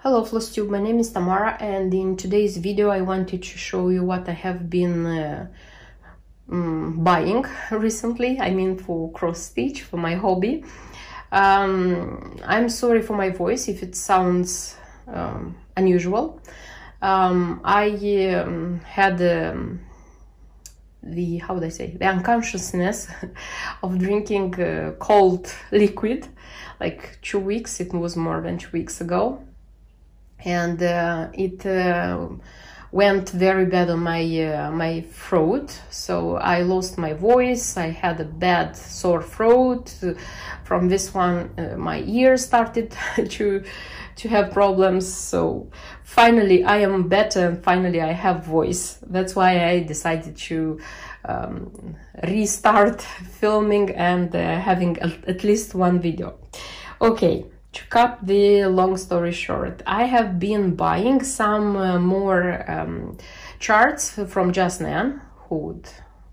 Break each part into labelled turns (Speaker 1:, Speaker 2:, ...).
Speaker 1: Hello FlossTube, my name is Tamara, and in today's video I wanted to show you what I have been buying recently. I mean, for cross stitch, for my hobby. I'm sorry for my voice if it sounds unusual. I had the how would I say, the unconsciousness of drinking cold liquid like 2 weeks. It was more than 2 weeks ago. And it went very bad on my throat, so I lost my voice. I had a bad sore throat. From this one, my ears started to have problems. So finally I am better, and finally I have voice. That's why I decided to restart filming and having at least one video. Okay. To cut the long story short, I have been buying some more charts from Just Nan. Who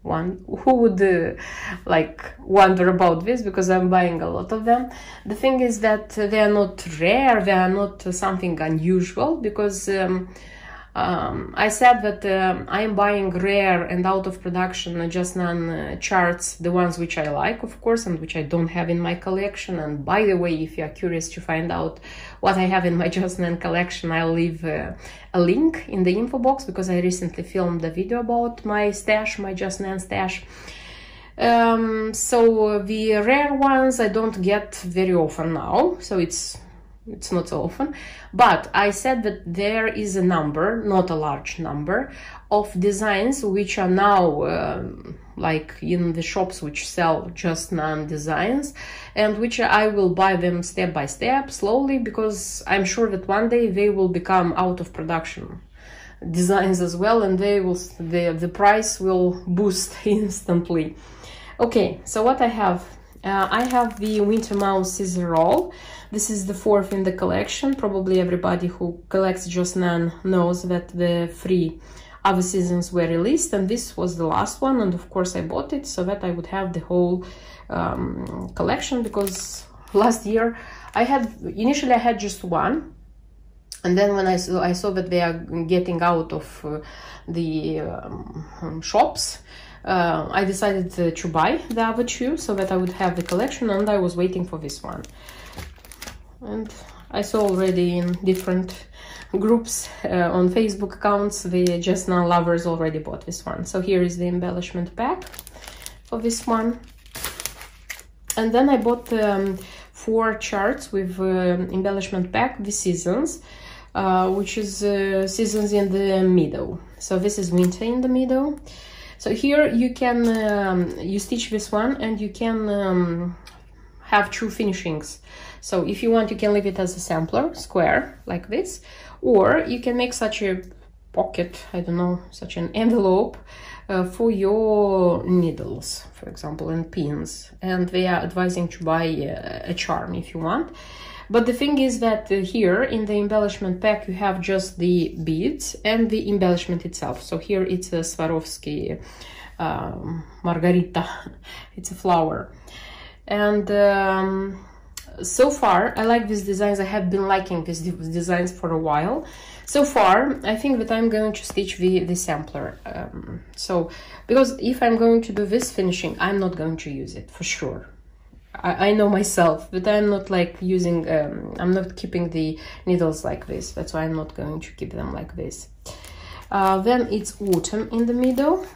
Speaker 1: would like wonder about this, because I'm buying a lot of them. The thing is that they are not rare, they are not something unusual, because I said that I am buying rare and out of production Just Nan charts, the ones which I like, of course, and which I don't have in my collection. And by the way, if you are curious to find out what I have in my Just Nan collection, I'll leave a link in the info box, because I recently filmed a video about my stash, my Just Nan stash. So the rare ones I don't get very often now, so it's not so often, but I said that there is a number, not a large number, of designs which are now like in the shops which sell Just Nan designs, and which I will buy them step by step, slowly, because I'm sure that one day they will become out of production designs as well, and they will the price will boost instantly. Okay, so what I have the Winter Mouse scissor roll. This is the 4th in the collection. Probably everybody who collects Just Nan knows that the 3 other seasons were released, and this was the last one, and of course I bought it so that I would have the whole collection, because last year initially I had just one, and then when I saw that they are getting out of the shops, I decided to buy the other 2 so that I would have the collection, and I was waiting for this one. And I saw already in different groups on Facebook accounts, the Just Nan lovers already bought this one. So here is the embellishment pack for this one. And then I bought 4 charts with embellishment pack, the seasons, which is seasons in the middle. So this is winter in the middle. So here you can you stitch this one, and you can have 2 finishings. So if you want, you can leave it as a sampler, square, like this, or you can make such a pocket, I don't know, such an envelope for your needles, for example, and pins. And they are advising to buy a charm if you want. But the thing is that here in the embellishment pack you have just the beads and the embellishment itself. So here it's a Swarovski Margarita, it's a flower. And so far I like these designs. I have been liking these designs for a while. So far I think that I'm going to stitch the sampler. So because if I'm going to do this finishing, I'm not going to use it for sure. I know myself, but I'm not like using, I'm not keeping the needles like this. That's why I'm not going to keep them like this. Then it's autumn in the middle.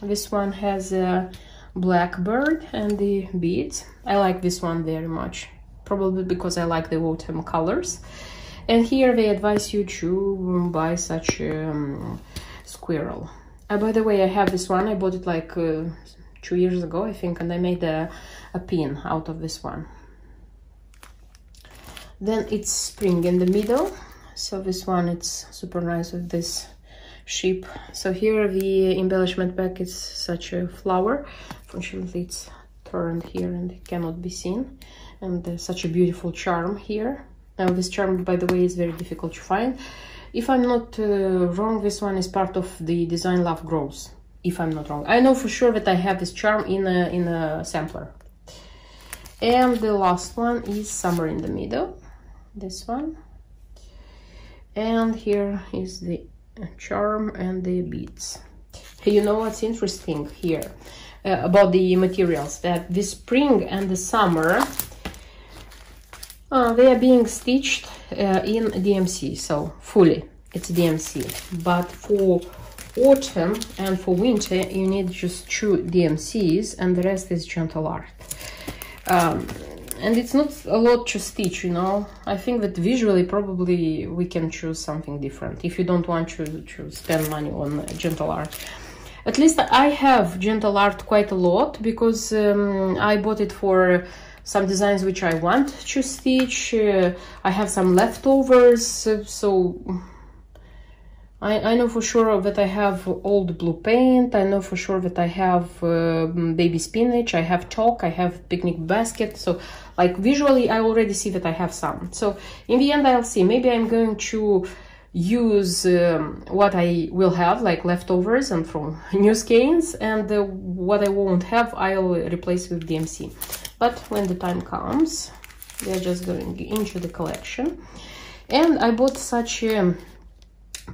Speaker 1: This one has a blackbird and the beads. I like this one very much, probably because I like the autumn colors. And here they advise you to buy such a squirrel. By the way, I have this one. I bought it like 2 years ago, I think, and I made a pin out of this one. Then it's spring in the middle. So this one, it's super nice with this sheep. So here the embellishment pack is such a flower. Fortunately it's turned here and it cannot be seen. And there's such a beautiful charm here. Now this charm, by the way, is very difficult to find. If I'm not wrong, this one is part of the design Love Grows. If I'm not wrong, I know for sure that I have this charm in a sampler. And the last one is Summer in the Middle, this one. And here is the charm and the beads. You know what's interesting here about the materials, that the spring and the summer they are being stitched in DMC, so fully it's DMC. But for autumn and for winter you need just 2 DMCs and the rest is gentle art. And it's not a lot to stitch, you know. I think that visually probably we can choose something different if you don't want to spend money on gentle art. At least I have gentle art quite a lot because I bought it for some designs which I want to stitch. I have some leftovers, so I know for sure that I have old blue paint. I know for sure that I have baby spinach, I have chalk, I have picnic basket. So like visually I already see that I have some. So in the end I'll see, maybe I'm going to use what I will have, like leftovers and from new skeins, and what I won't have I'll replace with DMC. But when the time comes, they're just going into the collection. And I bought such a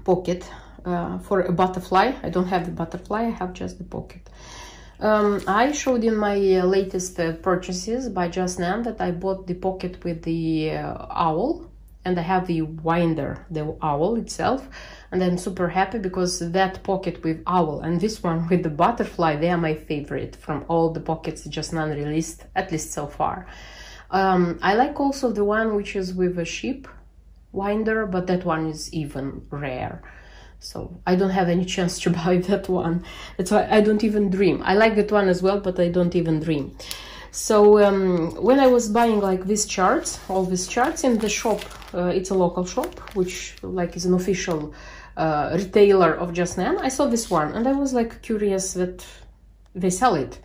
Speaker 1: pocket for a butterfly. I don't have the butterfly, I have just the pocket. I showed in my latest purchases by Just Nan that I bought the pocket with the owl, and I have the winder, the owl itself, and I'm super happy because that pocket with owl and this one with the butterfly, they are my favorite from all the pockets Just Nan released, at least so far. I like also the one which is with a sheep winder, but that one is even rare, so I don't have any chance to buy that one. That's why I don't even dream. I like that one as well, but I don't even dream. So when I was buying like these charts, all these charts in the shop, it's a local shop which like is an official retailer of Just Nan, I saw this one and I was like curious that they sell it.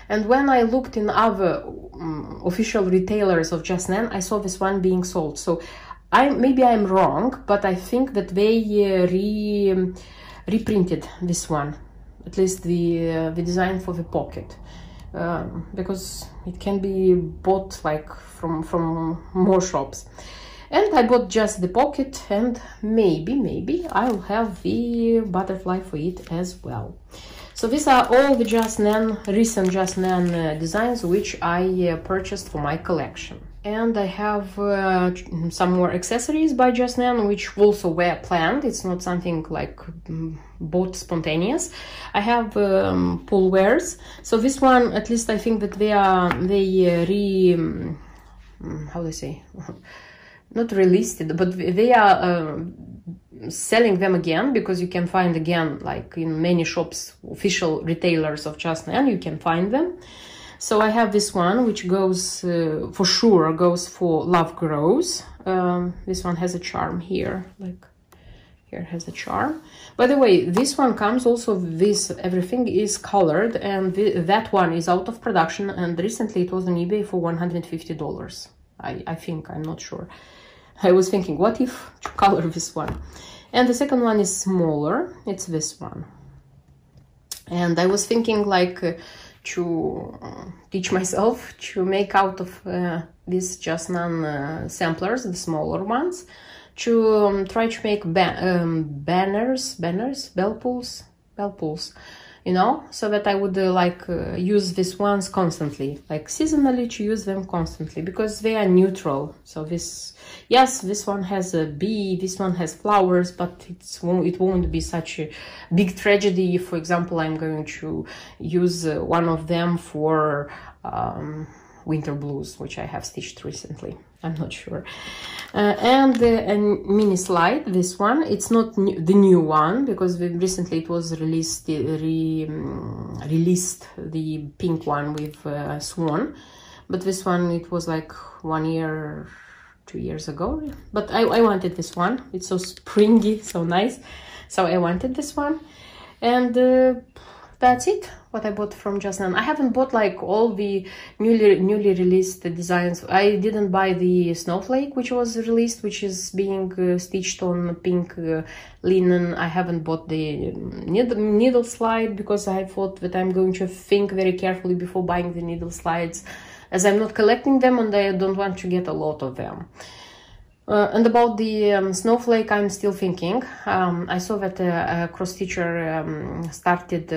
Speaker 1: And when I looked in other official retailers of Just Nan, I saw this one being sold. So maybe I'm wrong, but I think that they reprinted this one, at least the design for the pocket, because it can be bought like from more shops. And I bought just the pocket, and maybe I'll have the butterfly for it as well. So these are all the Just Nan, recent Just Nan designs which I purchased for my collection. And I have some more accessories by Just Nan which also were planned. It's not something like bought spontaneous. I have pull wears. So this one, at least I think that how do I say? Not released it, but they are selling them again, because you can find again, like in many shops, official retailers of Just Nan, you can find them. So I have this one which goes for sure goes for Love Grows. This one has a charm here, like here has a charm. By the way, this one comes also, this everything is colored, and that one is out of production, and recently it was on eBay for $150. I think, I'm not sure. I was thinking, what if to color this one? And the second one is smaller, it's this one. And I was thinking like to teach myself to make out of these Just Nan samplers, the smaller ones, to try to make banners, bell pulls, you know, so that I would use these ones constantly, like seasonally, to use them constantly, because they are neutral. So this, yes, this one has a bee, this one has flowers, but it won't be such a big tragedy if, for example, I'm going to use one of them for winter blues, which I have stitched recently. I'm not sure. And a mini slide, this one, it's not the new one, because recently it was released, released the pink one with swan, but this one, it was like 1 year, 2 years ago, but I wanted this one. It's so springy, so nice, so I wanted this one. And that's it, what I bought from Just Nan. I haven't bought like all the newly released designs. I didn't buy the snowflake which was released, which is being stitched on pink linen. I haven't bought the needle slide, because I thought that I'm going to think very carefully before buying the needle slides, as I'm not collecting them and I don't want to get a lot of them. And about the snowflake, I'm still thinking. I saw that a cross stitcher started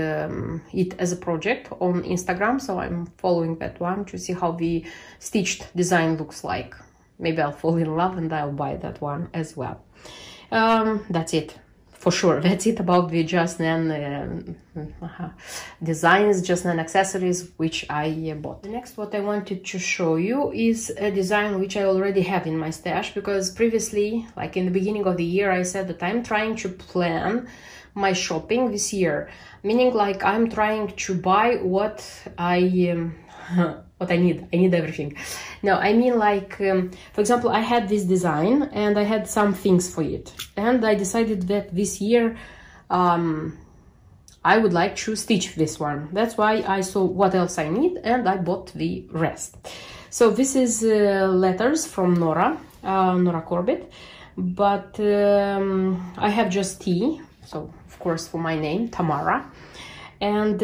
Speaker 1: it as a project on Instagram, so I'm following that one to see how the stitched design looks like. Maybe I'll fall in love and I'll buy that one as well. That's it. For sure, that's it about the Just Nan designs, Just Nan accessories, which I bought. Next, what I wanted to show you is a design which I already have in my stash, because previously, like in the beginning of the year, I said that I'm trying to plan my shopping this year, meaning like I'm trying to buy what I what I need. I need everything. No, I mean like, for example, I had this design and I had some things for it. And I decided that this year I would like to stitch this one. That's why I saw what else I need and I bought the rest. So this is letters from Nora, Nora Corbett. But I have just T, so of course for my name, Tamara. And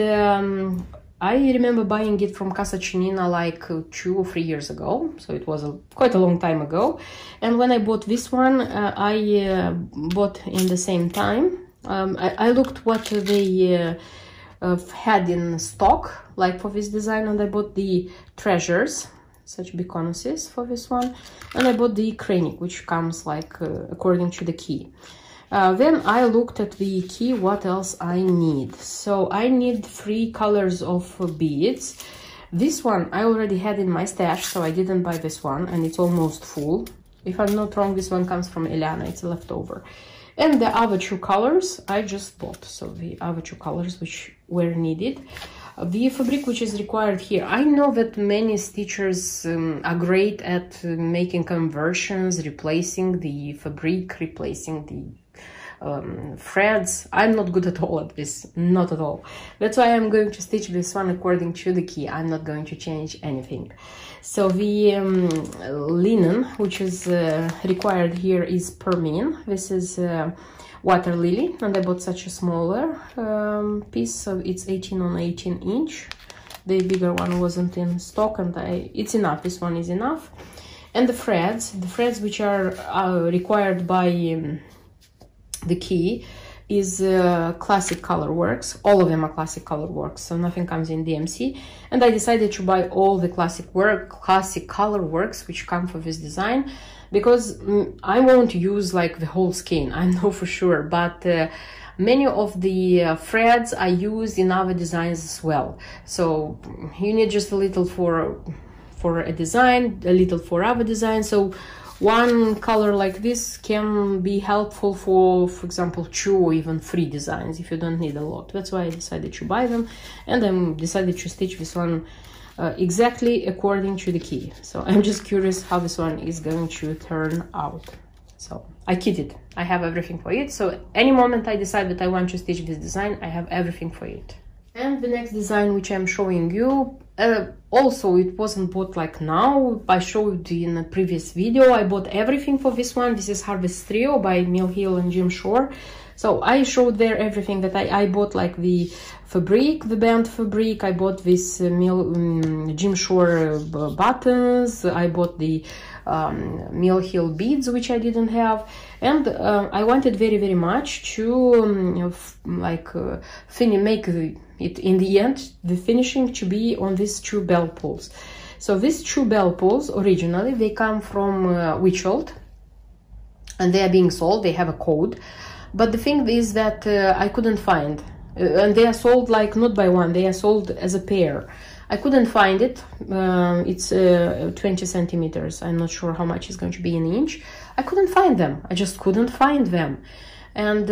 Speaker 1: I remember buying it from Casa Chinina like 2 or 3 years ago, so it was quite a long time ago. And when I bought this one, I bought in the same time. I looked what they had in stock, like for this design, and I bought the treasures, such big conusses for this one, and I bought the cranik, which comes like according to the key. Then I looked at the key, what else I need. So I need 3 colors of beads. This one I already had in my stash, so I didn't buy this one, and it's almost full. If I'm not wrong, this one comes from Eliana, it's a leftover. And the other 2 colors I just bought, so the other 2 colors which were needed. The fabric which is required here, I know that many stitchers are great at making conversions, replacing the fabric, replacing the threads. I'm not good at all at this, not at all. That's why I'm going to stitch this one according to the key. I'm not going to change anything. So the linen which is required here is permine. This is water lily, and I bought such a smaller piece, so it's 18 on 18 inch. The bigger one wasn't in stock, and it's enough. This one is enough. And the threads which are required by the key is Classic Color Works. All of them are Classic Color Works, so nothing comes in DMC. And I decided to buy all the Classic Color Works which come for this design, because I won't use like the whole skein, I know for sure, but many of the threads I use in other designs as well. So you need just a little for a design, a little for other design. So one color like this can be helpful for example, 2 or even 3 designs if you don't need a lot. That's why I decided to buy them, and I decided to stitch this one exactly according to the key. So I'm just curious how this one is going to turn out. So I kit it. I have everything for it. So any moment I decide that I want to stitch this design, I have everything for it. And the next design which I'm showing you, also it wasn't bought like now, I showed in a previous video. I bought everything for this one. This is Harvest Trio by Mill Hill and Jim Shore. So I showed there everything that I bought, like the fabric, the band fabric. I bought this Jim Shore buttons. I bought the Mill Hill beads, which I didn't have. And I wanted very, very much to make it in the end, the finishing to be on these 2 bell pulls. So these 2 bell pulls, originally, they come from Witchold, and they are being sold. They have a code. But the thing is that I couldn't find, and they are sold like not by one, they are sold as a pair. I couldn't find it. It's 20 centimeters. I'm not sure how much is going to be in inch. I couldn't find them. I just couldn't find them. And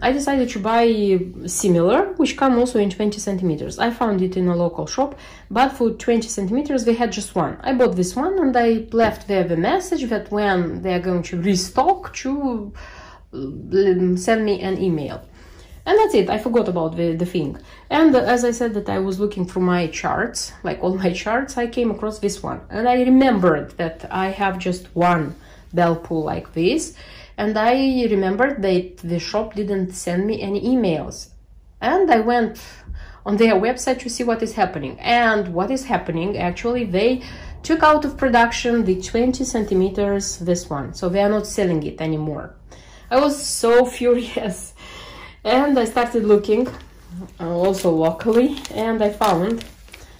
Speaker 1: I decided to buy similar, which come also in 20 centimeters. I found it in a local shop, but for 20 centimeters they had just one. I bought this one, and I left there the message that when they are going to restock, to send me an email. And that's it. I forgot about the thing. And as I said that I was looking through my charts, like all my charts, I came across this one. And I remembered that I have just one bell pull like this. And I remembered that the shop didn't send me any emails. And I went on their website to see what is happening. And what is happening, actually, they took out of production the 20 centimeters, this one, so they are not selling it anymore. I was so furious, and I started looking also locally, and I found,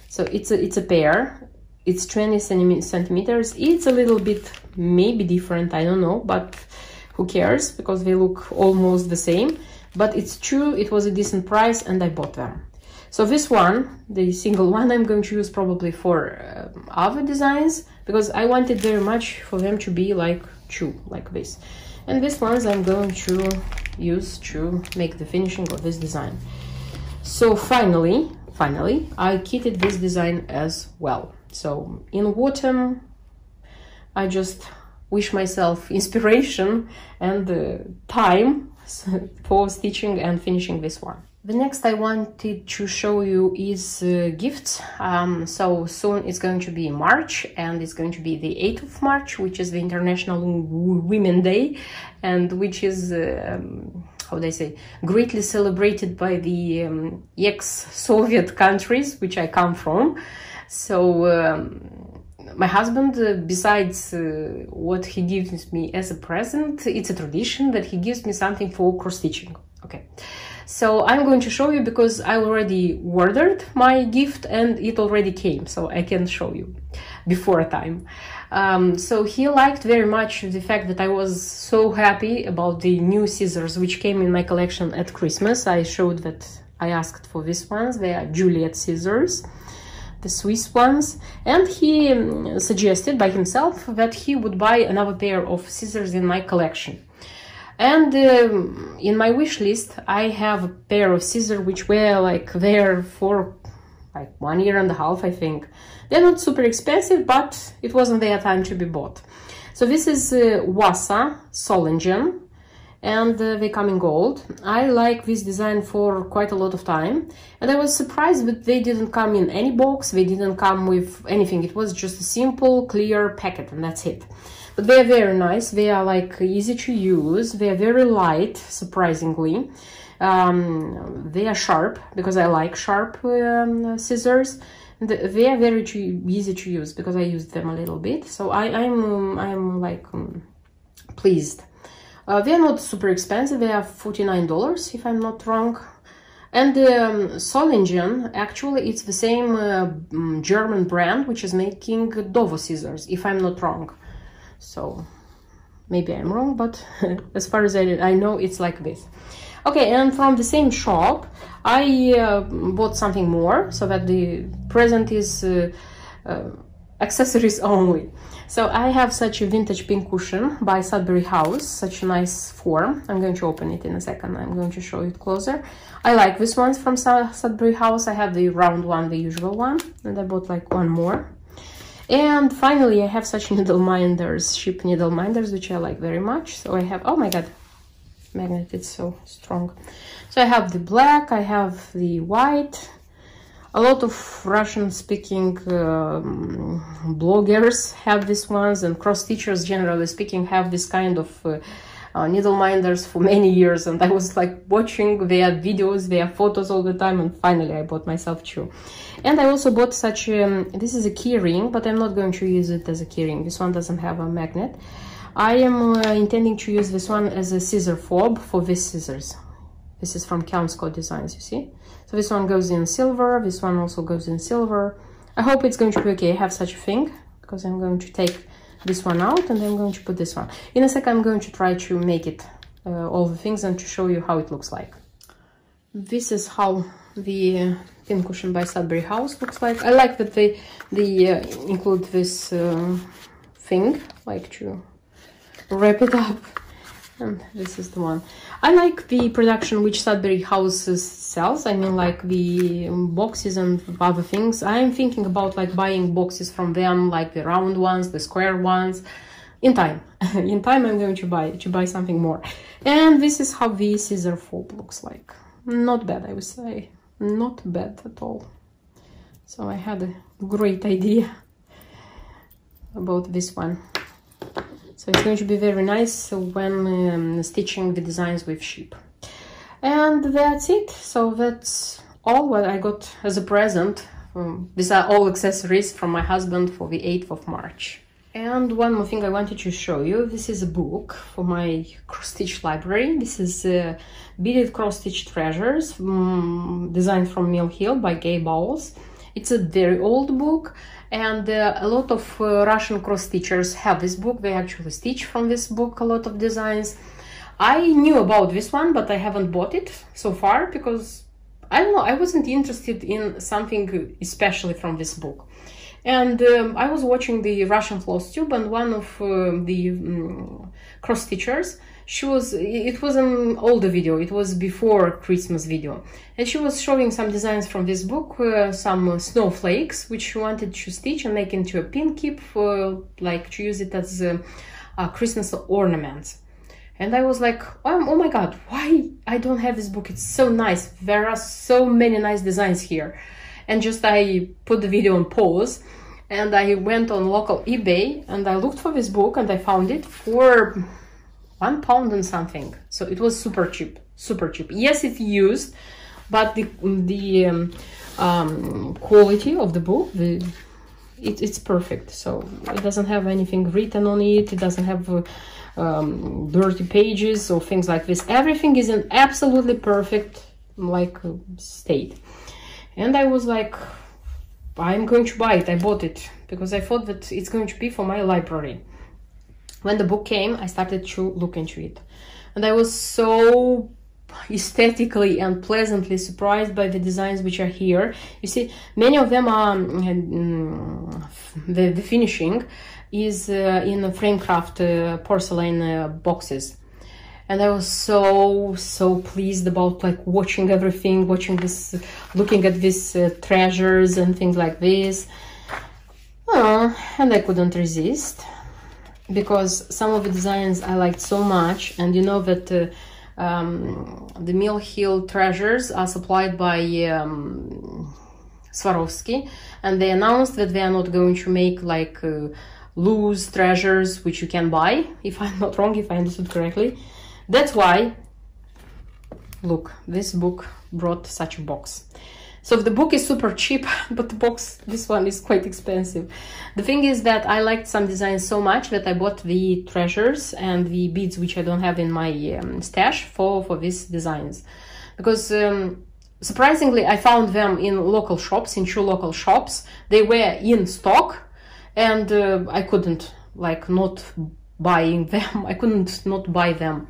Speaker 1: so it's a pair, it's 20 centimeters. It's a little bit maybe different, I don't know, but who cares, because they look almost the same. But it's true, it was a decent price and I bought them. So this one, the single one, I'm going to use probably for other designs, because I wanted very much for them to be like true, like this. And these ones I'm going to use to make the finishing of this design. So finally, I kitted this design as well. So in autumn, I just wish myself inspiration and time for stitching and finishing this one. The next I wanted to show you is gifts. So soon it's going to be March, and it's going to be the 8th of March, which is the International Women's Day, and which is, how do I say, greatly celebrated by the ex-Soviet countries, which I come from. So my husband, besides what he gives me as a present, it's a tradition that he gives me something for cross-stitching. Okay. So I'm going to show you, because I already ordered my gift and it already came, so I can show you before time. So he liked very much the fact that I was so happy about the new scissors which came in my collection at Christmas. I showed that I asked for these ones. They are Juliet scissors, the Swiss ones, and he suggested by himself that he would buy another pair of scissors in my collection. And in my wish list, I have a pair of scissors which were like there for like 1.5 years, I think. They're not super expensive, but it wasn't their time to be bought. So this is Wasa Solingen, and they come in gold. I like this design for quite a lot of time, and I was surprised that they didn't come in any box, they didn't come with anything. It was just a simple, clear packet, and that's it. But they are very nice. They are like easy to use. They are very light, surprisingly. They are sharp, because I like sharp scissors. And they are very easy to use, because I used them a little bit. So I'm like pleased. They are not super expensive. They are $49, if I'm not wrong. And Solingen, actually, it's the same German brand which is making Dovo scissors, if I'm not wrong. So maybe I'm wrong, but as far as I know, it's like this. Okay, and from the same shop, I bought something more, so that the present is accessories only. So I have such a vintage pin cushion by Sudbury House, such a nice form. I'm going to open it in a second. I'm going to show it closer. I like this ones from Sudbury House. I have the round one, the usual one, and I bought like one more. And finally, I have such needle minders, ship needle minders, which I like very much. So I have, oh my god, magnet, it's so strong. So I have the black, I have the white. A lot of Russian-speaking bloggers have these ones, and cross-stitchers, generally speaking, have this kind of needle minders for many years. And I was like watching their videos, their photos all the time, and finally I bought myself two. And I also bought such this is a key ring, but I'm not going to use it as a key ring. This one doesn't have a magnet. I am intending to use this one as a scissor fob for these scissors. This is from Kelmsco Designs, you see. So this one goes in silver, this one also goes in silver. I hope it's going to be okay. I have such a thing, because I'm going to take this one out and I'm going to put this one. In a sec, I'm going to try to make it all the things and to show you how it looks like. This is how the pin cushion by Sudbury House looks like. I like that they include this thing, like to wrap it up. And this is the one. I like the production which Sudbury House sells. I mean, like the boxes and other things. I am thinking about like buying boxes from them, like the round ones, the square ones. In time, in time, I'm going to buy something more. And this is how the scissor fob looks like. Not bad, I would say. Not bad at all. So I had a great idea about this one. So it's going to be very nice when stitching the designs with sheep. And that's it. So that's all what I got as a present these are all accessories from my husband for the 8th of March. And one more thing I wanted to show you. This is a book for my cross-stitch library. This is Beaded Cross-Stitch Treasures, designed from Mill Hill by Gay Bowles. It's a very old book, and a lot of Russian cross-stitchers have this book. They actually stitch from this book a lot of designs. I knew about this one, but I haven't bought it so far because, I don't know, I wasn't interested in something especially from this book. And I was watching the Russian Floss Tube, and one of the cross-stitchers, it was an older video, it was before Christmas video, and she was showing some designs from this book, some snowflakes, which she wanted to stitch and make into a pin keep, like to use it as Christmas ornaments. And I was like, oh my god, why I don't have this book? It's so nice, there are so many nice designs here. And just I put the video on pause, and I went on local eBay and I looked for this book, and I found it for £1 and something. So it was super cheap, super cheap. Yes, it's used, but the quality of the book, it's perfect. So it doesn't have anything written on it. It doesn't have dirty pages or things like this. Everything is in absolutely perfect state. And I was like, I'm going to buy it. I bought it because I thought that it's going to be for my library. When the book came, I started to look into it. And I was so aesthetically and pleasantly surprised by the designs which are here. You see, many of them are, the finishing is in frame craft porcelain boxes. And I was so pleased about watching everything, looking at these treasures and things like this. And I couldn't resist, because some of the designs I liked so much. And you know that the Mill Hill treasures are supplied by Swarovski, and they announced that they are not going to make loose treasures which you can buy, if I'm not wrong, if I understood correctly. That's why, look, this book brought such a box. So the book is super cheap, but the box, this one, is quite expensive. The thing is that I liked some designs so much that I bought the treasures and the beads which I don't have in my stash for these designs. Because surprisingly, I found them in local shops, in 2 local shops. They were in stock, and I couldn't not buying them. I couldn't not buy them.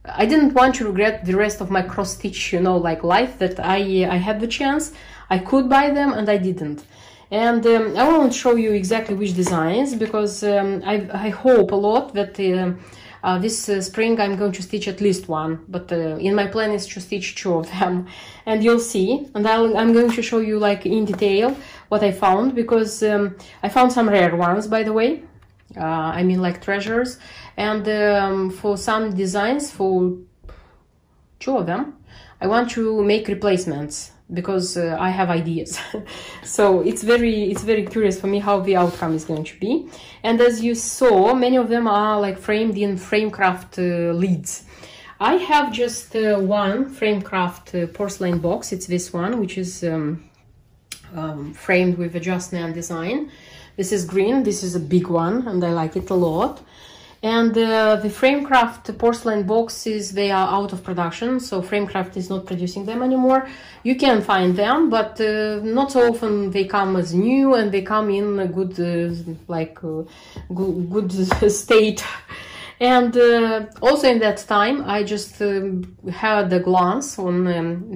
Speaker 1: I didn't want to regret the rest of my cross-stitch, life, that I had the chance. I could buy them, and I didn't. And I won't show you exactly which designs, because I hope a lot that this spring I'm going to stitch at least one. But in my plan is to stitch 2 of them, and you'll see. And I'm going to show you in detail what I found, because I found some rare ones, by the way. I mean treasures, and for some designs, for 2 of them, I want to make replacements, because I have ideas. So it's very curious for me how the outcome is going to be. And as you saw, many of them are framed in frame craft leads. I have just one frame craft porcelain box. It's this one, which is framed with a Just Nan design. This is green, this is a big one, and I like it a lot. And the Framecraft porcelain boxes, they are out of production, so Framecraft is not producing them anymore. You can find them, but not so often they come as new, and they come in a good, good state. And also in that time, I just had a glance on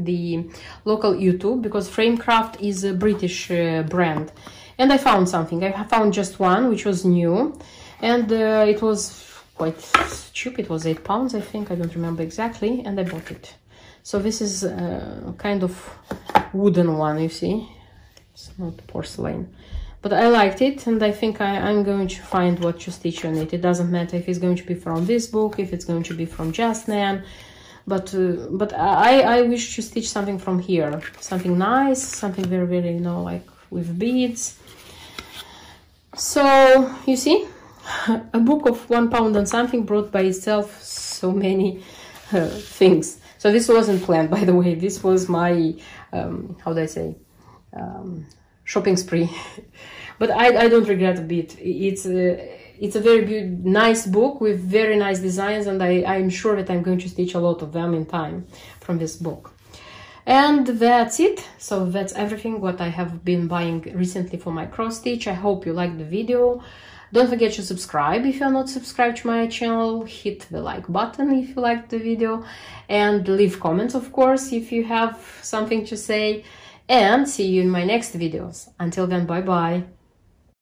Speaker 1: the local YouTube, because Framecraft is a British brand. And I found something. I found just one, which was new, and it was quite cheap. It was £8, I think. I don't remember exactly, and I bought it. So this is a kind of wooden one, you see. It's not porcelain, but I liked it, and I think I'm going to find what to stitch on it. It doesn't matter if it's going to be from this book, if it's going to be from Just Nan, but I wish to stitch something from here, something nice, something very with beads. So you see, a book of £1 and something brought by itself so many things. So this wasn't planned, by the way. This was my how do I say, shopping spree. But I don't regret a bit. It's a very nice book with very nice designs, and I'm sure that I'm going to stitch a lot of them in time from this book. And that's it. So that's everything what I have been buying recently for my cross stitch. I hope you liked the video. Don't forget to subscribe if you're not subscribed to my channel. Hit the like button if you liked the video, and leave comments, of course, if you have something to say. And see you in my next videos. Until then, bye bye.